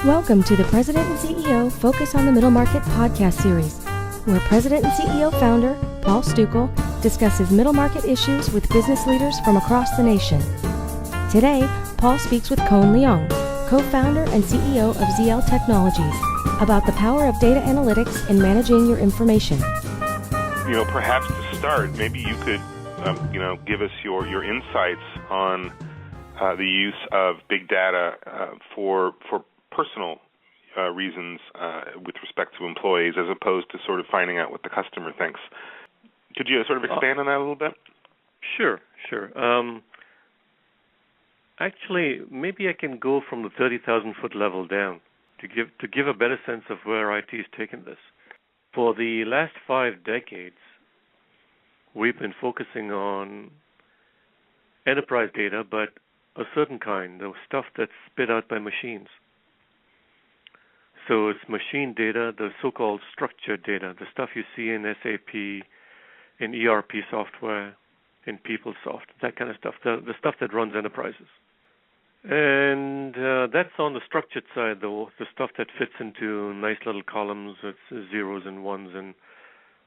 Welcome to the President and CEO Focus on the Middle Market podcast series, where President and CEO Founder Paul Stukel discusses middle market issues with business leaders from across the nation. Today, Paul speaks with Kon Leoung, co-founder and CEO of ZL Technologies, about the power of data analytics in managing your information. Perhaps to start, maybe you could, give us your insights on the use of big data for personal reasons with respect to employees, as opposed to sort of finding out what the customer thinks. Could you sort of expand on that a little bit? Sure. Actually, maybe I can go from the 30,000-foot level down to give a better sense of where IT has taken this. For the last 5 decades, we've been focusing on enterprise data, but a certain kind, the stuff that's spit out by machines. So it's machine data, the so-called structured data, the stuff you see in SAP, in ERP software, in PeopleSoft, that kind of stuff, the stuff that runs enterprises. And that's on the structured side, the stuff that fits into nice little columns, it's zeros and ones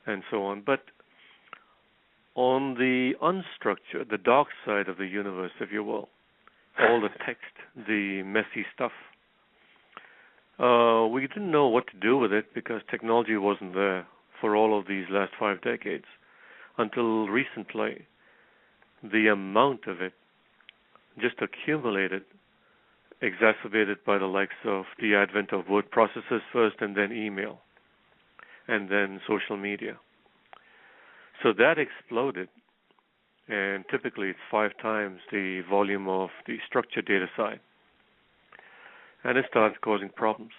and so on. But on the unstructured, the dark side of the universe, if you will, all the text, the messy stuff, we didn't know what to do with it because technology wasn't there for all of these last 5 decades. Until recently, the amount of it just accumulated, exacerbated by the likes of the advent of word processors first and then email, and then social media. So that exploded, and typically it's 5 times the volume of the structured data side. And it started causing problems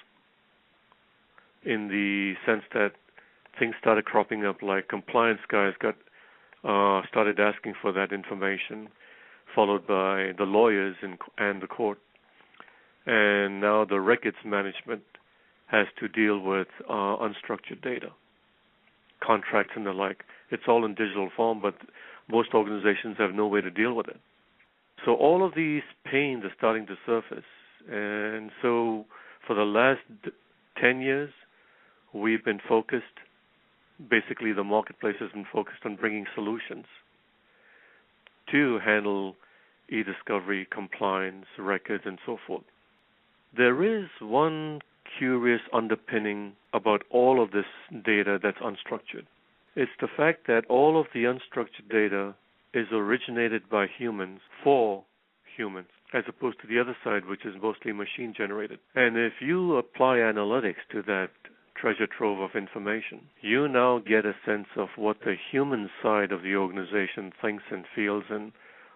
in the sense that things started cropping up, like compliance guys started asking for that information, followed by the lawyers and the court. And now the records management has to deal with unstructured data, contracts and the like. It's all in digital form, but most organizations have no way to deal with it. So all of these pains are starting to surface. And so for the last 10 years, we've been focused, basically the marketplace has been focused on bringing solutions to handle e-discovery, compliance, records, and so forth. There is one curious underpinning about all of this data that's unstructured. It's the fact that all of the unstructured data is originated by humans for humans, as opposed to the other side, which is mostly machine-generated. And if you apply analytics to that treasure trove of information, you now get a sense of what the human side of the organization thinks and feels and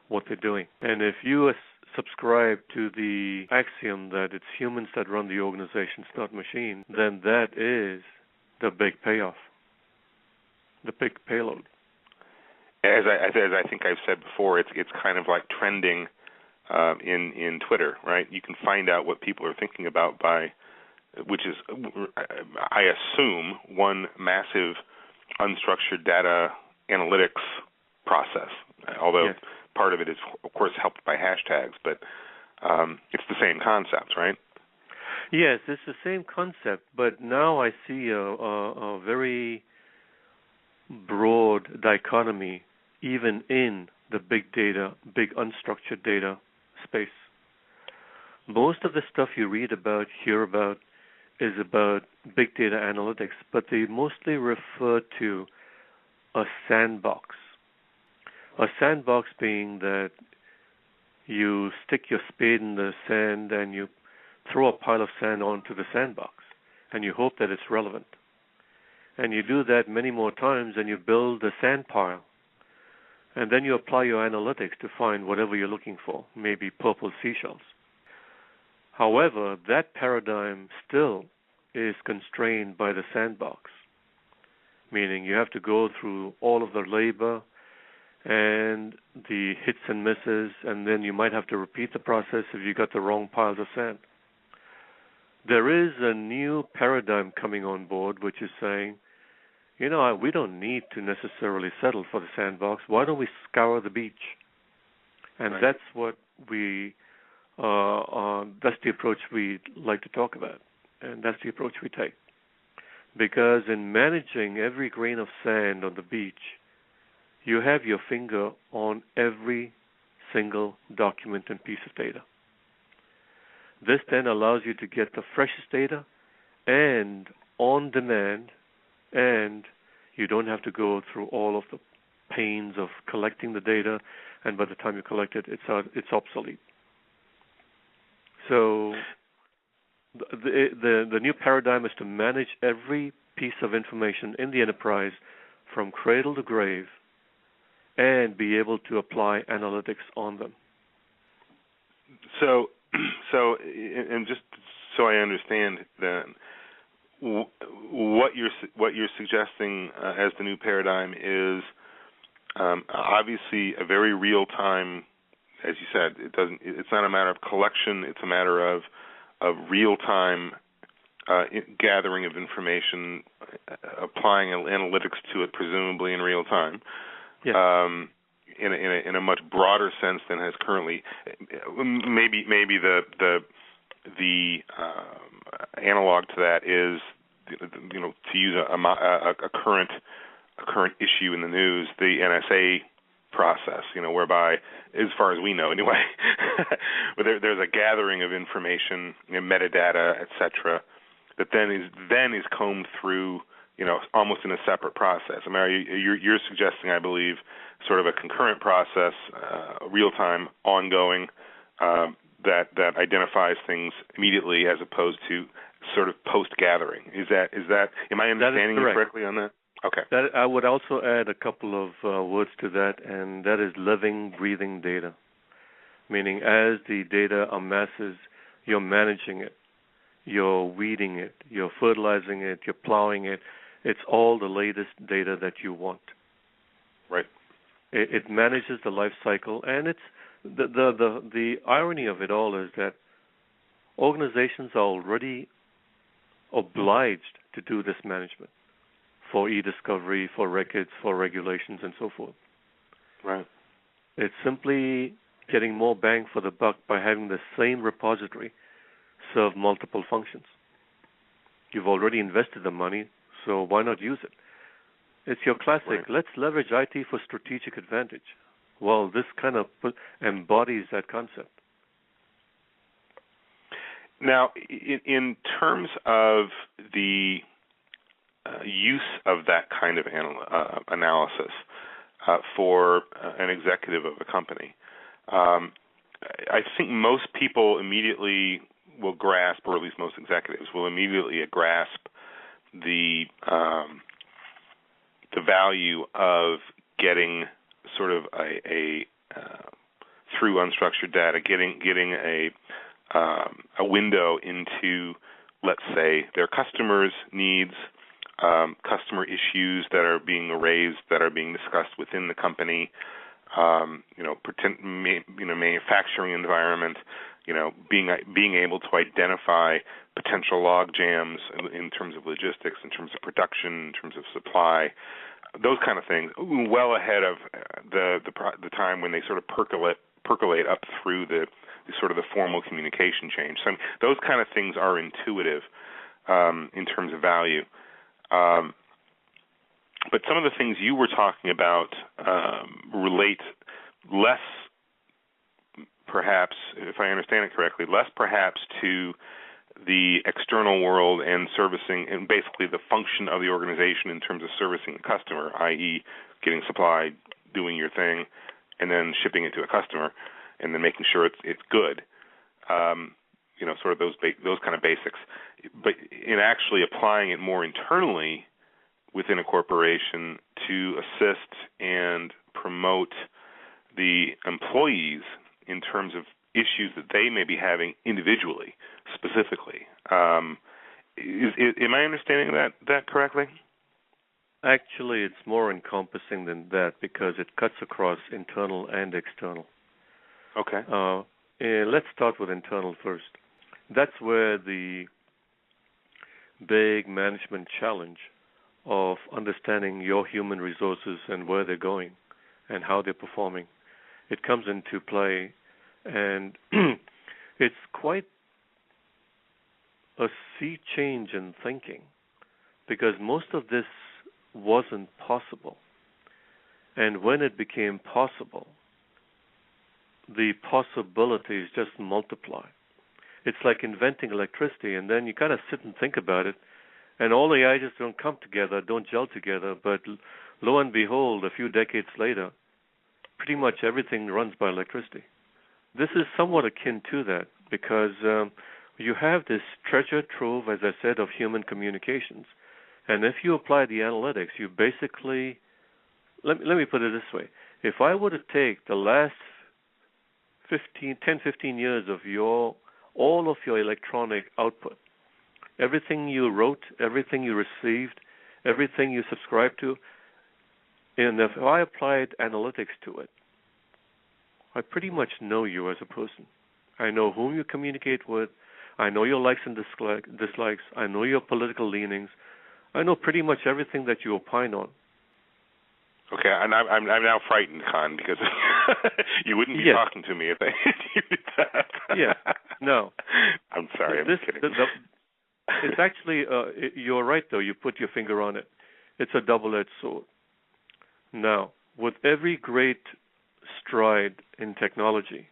what they're doing. And if you subscribe to the axiom that it's humans that run the organization, it's not machine, then that is the big payoff, the big payload. As I think I've said before, it's kind of like trending in Twitter, right? You can find out what people are thinking about which is, I assume, one massive unstructured data analytics process, although yes. Part of it is, of course, helped by hashtags, but it's the same concept, right? Yes, it's the same concept, but now I see a very broad dichotomy even in the big data, big unstructured data space. Most of the stuff you read about, hear about, is about big data analytics, but they mostly refer to a sandbox. A sandbox being that you stick your spade in the sand and you throw a pile of sand onto the sandbox, and you hope that it's relevant. And you do that many more times, and you build a sand pile. And then you apply your analytics to find whatever you're looking for, maybe purple seashells. However, that paradigm still is constrained by the sandbox, meaning you have to go through all of the labor and the hits and misses, and then you might have to repeat the process if you got the wrong piles of sand. There is a new paradigm coming on board, which is saying, we don't need to necessarily settle for the sandbox. Why don't we scour the beach? And right. That's what we that's the approach we like to talk about, and that's the approach we take. Because in managing every grain of sand on the beach, you have your finger on every single document and piece of data. This then allows you to get the freshest data and on demand, and you don't have to go through all of the pains of collecting the data, and by the time you collect it, it's obsolete. So the new paradigm is to manage every piece of information in the enterprise from cradle to grave and be able to apply analytics on them. So, and just so I understand, then, what you're suggesting as the new paradigm is obviously a very real time. As you said, it's not a matter of collection; it's a matter of real time gathering of information, applying analytics to it, presumably in real time. Yes. In a much broader sense than has currently. Maybe the analog to that is, to use a current issue in the news, the NSA process, whereby, as far as we know anyway, there's a gathering of information, metadata, etc., that then is combed through, almost in a separate process. I mean, you're suggesting, I believe, sort of a concurrent process, real-time, ongoing, that identifies things immediately as opposed to sort of post-gathering. Is that? Am I understanding you correctly on that? Okay. I would also add a couple of words to that, and that is living, breathing data. Meaning, as the data amasses, you're managing it, you're weeding it, you're fertilizing it, you're plowing it. It's all the latest data that you want. Right. It manages the life cycle, and it's the irony of it all is that organizations are already obliged to do this management for e-discovery, for records, for regulations, and so forth. Right. It's simply getting more bang for the buck by having the same repository serve multiple functions. You've already invested the money, so why not use it? It's your classic, right. Let's leverage IT for strategic advantage. Well, this kind of embodies that concept. Now, in terms of the use of that kind of analysis for an executive of a company, I think most people immediately will grasp, or at least most executives will immediately grasp the value of getting sort of a through unstructured data, getting a window into, let's say, their customers' needs, customer issues that are being raised, that are being discussed within the company, manufacturing environment, being able to identify potential log jams in terms of logistics, in terms of production, in terms of supply, those kind of things, well ahead of the time when they sort of percolate up through the sort of the formal communication change. So those kind of things are intuitive in terms of value. But some of the things you were talking about relate less, perhaps, if I understand it correctly, less perhaps to the external world and servicing, and basically the function of the organization in terms of servicing the customer, i.e. getting supply, doing your thing, and then shipping it to a customer, and then making sure it's good. Sort of those kind of basics. But in actually applying it more internally within a corporation to assist and promote the employees in terms of issues that they may be having individually, specifically. Am I understanding that correctly? Actually, it's more encompassing than that because it cuts across internal and external. Okay. Let's start with internal first. That's where the big management challenge of understanding your human resources and where they're going and how they're performing, it comes into play. And It's quite a sea change in thinking, because most of this wasn't possible. And when it became possible, the possibilities just multiply. It's like inventing electricity, and then you kind of sit and think about it, and all the ideas don't come together, don't gel together, but lo and behold, a few decades later, pretty much everything runs by electricity. This is somewhat akin to that, because you have this treasure trove, as I said, of human communications. And if you apply the analytics, you basically, let me put it this way. If I were to take the last 10, 15 years of all of your electronic output, everything you wrote, everything you received, everything you subscribed to, and if I applied analytics to it, I pretty much know you as a person. I know whom you communicate with. I know your likes and dislikes. I know your political leanings. I know pretty much everything that you opine on. Okay, and I'm now frightened, Kon, because you wouldn't be talking to me if you did that. Yeah, no. I'm sorry, I'm kidding. It's actually, you're right, though. You put your finger on it. It's a double-edged sword. Now, with every great stride in technology,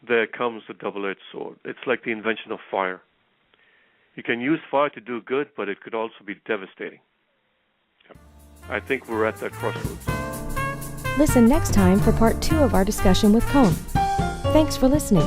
there comes a double-edged sword. It's like the invention of fire. You can use fire to do good, but it could also be devastating. I think we're at that crossroads. Listen next time for part 2 of our discussion with Kon. Thanks for listening.